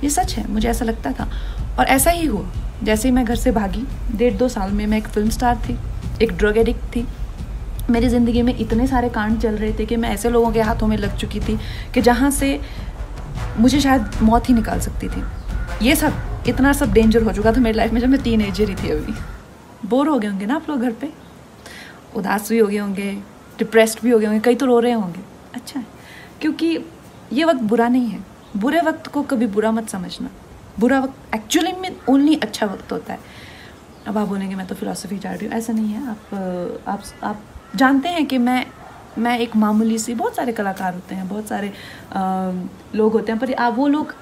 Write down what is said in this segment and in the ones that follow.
ये सच है, मुझे ऐसा लगता था। और ऐसा ही हुआ। जैसे ही मैं घर से भागी, 1.5-2 साल में मैं एक फिल्म स्टार थी, एक ड्रग एडिक्ट थी। मेरी ज़िंदगी में इतने सारे कांड चल रहे थे कि मैं ऐसे लोगों के हाथों में लग चुकी थी कि जहाँ से मुझे शायद मौत ही निकाल सकती थी। ये सब इतना सब डेंजर हो चुका था मेरी लाइफ में जब मैं टीनेजर ही थी। अभी बोर हो गए होंगे ना आप लोग घर पे, उदास भी हो गए होंगे, डिप्रेस्ड भी हो गए होंगे, कई तो रो रहे होंगे। अच्छा है, क्योंकि ये वक्त बुरा नहीं है। बुरे वक्त को कभी बुरा मत समझना। बुरा वक्त एक्चुअली में ओनली अच्छा वक्त होता है। अब आप बोलेंगे मैं तो फिलॉसफी चाह रही हूँ, ऐसा नहीं है। आप जानते हैं कि मैं एक मामूली सी, बहुत सारे कलाकार होते हैं, बहुत सारे लोग होते हैं, पर आप वो लोग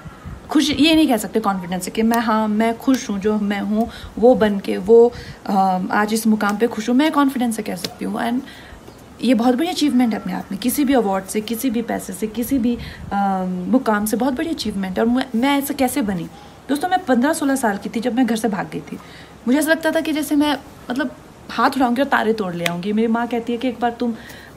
खुश ये नहीं कह सकते कॉन्फिडेंस से कि मैं खुश हूँ, जो मैं हूँ वो बन के वो आज इस मुकाम पे खुश हूँ। मैं कॉन्फिडेंस से कह सकती हूँ। एंड ये बहुत बड़ी अचीवमेंट है अपने आप में, किसी भी अवार्ड से, किसी भी पैसे से, किसी भी मुकाम से बहुत बड़ी अचीवमेंट है। और मैं ऐसा कैसे बनी दोस्तों? मैं 15-16 साल की थी जब मैं घर से भाग गई थी। मुझे ऐसा लगता था कि जैसे मैं मतलब हाथ उठाऊंगी और तारे तोड़ ले आऊँगी। मेरी माँ कहती है कि एक बार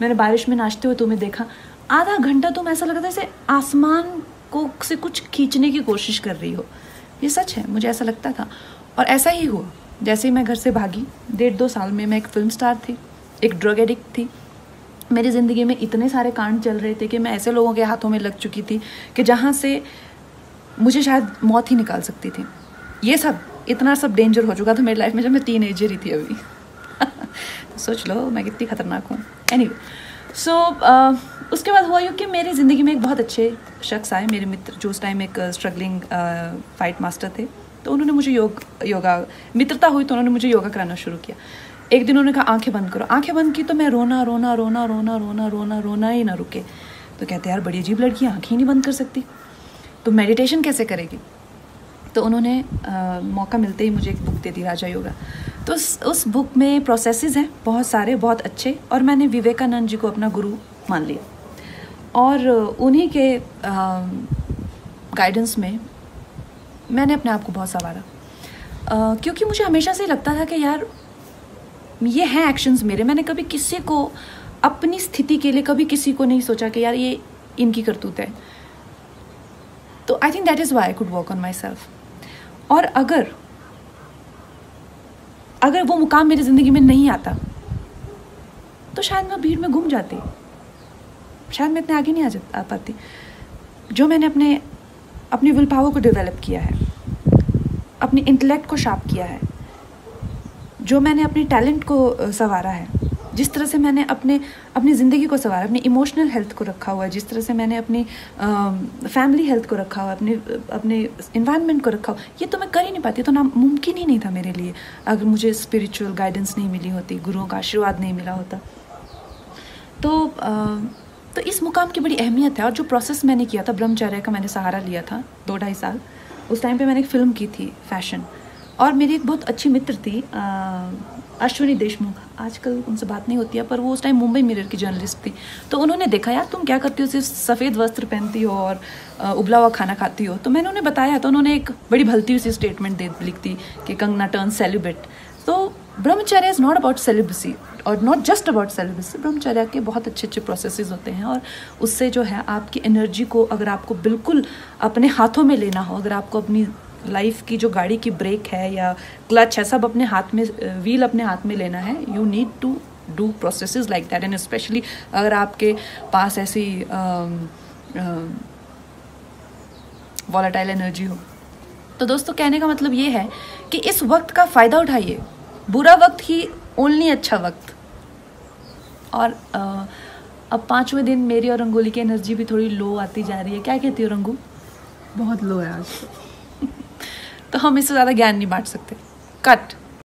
मैंने बारिश में नाचते हुए तुम्हें देखा, आधा घंटा तुम ऐसा लगा था जैसे आसमान को से कुछ खींचने की कोशिश कर रही हो। ये सच है, मुझे ऐसा लगता था। और ऐसा ही हुआ। जैसे ही मैं घर से भागी, 1.5-2 साल में मैं एक फिल्म स्टार थी, एक ड्रग एडिक्ट थी। मेरी ज़िंदगी में इतने सारे कांड चल रहे थे कि मैं ऐसे लोगों के हाथों में लग चुकी थी कि जहाँ से मुझे शायद मौत ही निकाल सकती थी। ये सब इतना सब डेंजर हो चुका था मेरी लाइफ में जब मैं टीनेजर ही थी अभी। तो सोच लो मैं कितनी खतरनाक हूँ। एनीवे, सो उसके बाद हुआ यूँ कि मेरी ज़िंदगी में एक बहुत अच्छे शख्स आए, मेरे मित्र, जो उस टाइम एक स्ट्रगलिंग फाइट मास्टर थे। तो उन्होंने मुझे योगा मित्रता हुई तो उन्होंने मुझे योगा कराना शुरू किया। एक दिन उन्होंने कहा आंखें बंद करो। आंखें बंद की तो मैं रोना ही ना रुके। तो कहते यार बड़ी अजीब लड़की, आंखें ही नहीं बंद कर सकती, तो मेडिटेशन कैसे करेगी? तो उन्होंने मौका मिलते ही मुझे एक बुक दे दी, राजा योगा। तो उस बुक में प्रोसेसेस हैं बहुत सारे, बहुत अच्छे। और मैंने विवेकानंद जी को अपना गुरु मान लिया और उन्हीं के गाइडेंस में मैंने अपने आप को बहुत संवारा। क्योंकि मुझे हमेशा से लगता था कि यार ये हैं एक्शंस मेरे। मैंने कभी किसी को अपनी स्थिति के लिए कभी किसी को नहीं सोचा कि यार ये इनकी करतूत है। तो I think that is why I could work on my self. और अगर वो मुकाम मेरी ज़िंदगी में नहीं आता तो शायद मैं भीड़ में घूम जाती, शायद मैं इतने आगे नहीं आ पाती। जो मैंने अपनी विल पावर को डेवलप किया है, अपनी इंटेलेक्ट को शार्प किया है, जो मैंने अपनी टैलेंट को संवारा है, जिस तरह से मैंने अपनी ज़िंदगी को संवारा, अपनी इमोशनल हेल्थ को रखा हुआ है, जिस तरह से मैंने अपनी फैमिली हेल्थ को रखा हुआ है, अपने इन्वायरमेंट को रखा हुआ, ये तो मैं कर ही नहीं पाती। तो मुमकिन ही नहीं था मेरे लिए अगर मुझे स्पिरिचुअल गाइडेंस नहीं मिली होती, गुरुओं का आशीर्वाद नहीं मिला होता। तो इस मुकाम की बड़ी अहमियत है। और जो प्रोसेस मैंने किया था, ब्रह्मचर्य का मैंने सहारा लिया था 2-2.5 साल। उस टाइम पे मैंने एक फ़िल्म की थी फैशन, और मेरी एक बहुत अच्छी मित्र थी अश्विनी देशमुख। आजकल उनसे बात नहीं होती है, पर वो उस टाइम मुंबई मिरर की जर्नलिस्ट थी। तो उन्होंने देखा यार तुम क्या करती हो, सिर्फ सफ़ेद वस्त्र पहनती हो और उबला हुआ खाना खाती हो। तो मैंने उन्हें बताया, तो उन्होंने एक बड़ी भलती हुई सी स्टेटमेंट लिख दी कि कंगना टर्न सेलिब्रेट। तो ब्रह्मचर्य इज़ नॉट अबाउट सेलिब्रेसी और नॉट जस्ट अबाउट सेलिब्रेसी। ब्रह्मचर्य के बहुत अच्छे प्रोसेसेस होते हैं, और उससे जो है आपकी एनर्जी को, अगर आपको बिल्कुल अपने हाथों में लेना हो, अगर आपको अपनी लाइफ की जो गाड़ी की ब्रेक है या क्लच है, सब अपने हाथ में, व्हील अपने हाथ में लेना है, you need to do processes like that. And specially अगर आपके पास ऐसी वॉलेटाइल एनर्जी हो। तो दोस्तों कहने का मतलब ये है कि इस वक्त का फ़ायदा उठाइए। बुरा वक्त ही ओनली अच्छा वक्त। और अब 5वें दिन मेरी और रंगोली की एनर्जी भी थोड़ी लो आती जा रही है। क्या कहती हो रंगू? बहुत लो है आज। तो हम इससे ज़्यादा ज्ञान नहीं बांट सकते। कट।